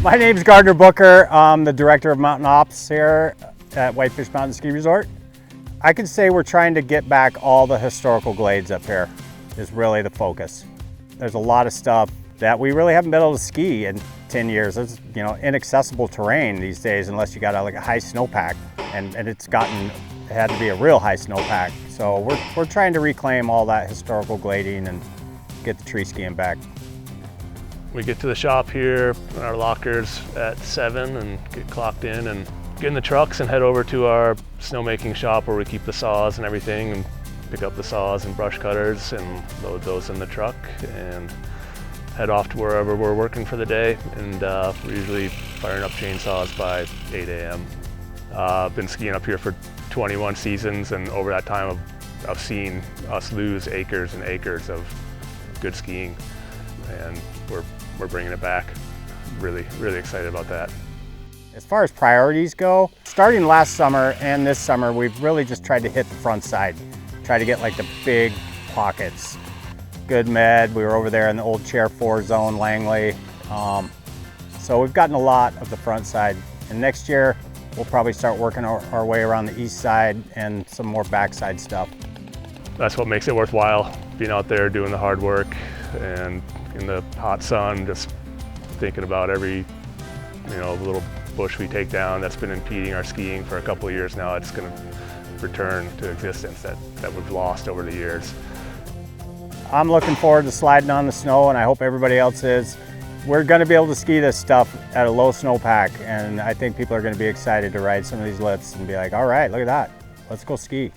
My name's Gardner Booker. I'm the Director of Mountain Ops here at Whitefish Mountain Ski Resort. I could say we're trying to get back all the historical glades up here is really the focus. There's a lot of stuff that we really haven't been able to ski in 10 years. It's, you know, inaccessible terrain these days unless you got like a high snowpack, and it had to be a real high snowpack. So we're trying to reclaim all that historical glading and get the tree skiing back. We get to the shop here in our lockers at 7 and get clocked in and get in the trucks and head over to our snowmaking shop where we keep the saws and everything, and pick up the saws and brush cutters and load those in the truck and head off to wherever we're working for the day. And we're usually firing up chainsaws by 8 a.m. I've been skiing up here for 21 seasons, and over that time I've seen us lose acres and acres of good skiing, and we're bringing it back. Really excited about that. As far as priorities go, starting last summer and this summer, we've really just tried to hit the front side. Try to get like the big pockets. Good med, we were over there in the old Chair 4 zone, Langley. So we've gotten a lot of the front side. And next year, we'll probably start working our way around the east side and some more backside stuff. That's what makes it worthwhile, being out there doing the hard work and in the hot sun, just thinking about every little bush we take down that's been impeding our skiing for a couple of years now. It's going to return to existence that we've lost over the years. I'm looking forward to sliding on the snow, and I hope everybody else is. We're going to be able to ski this stuff at a low snowpack, and I think people are going to be excited to ride some of these lifts and be like, all right, look at that, let's go ski.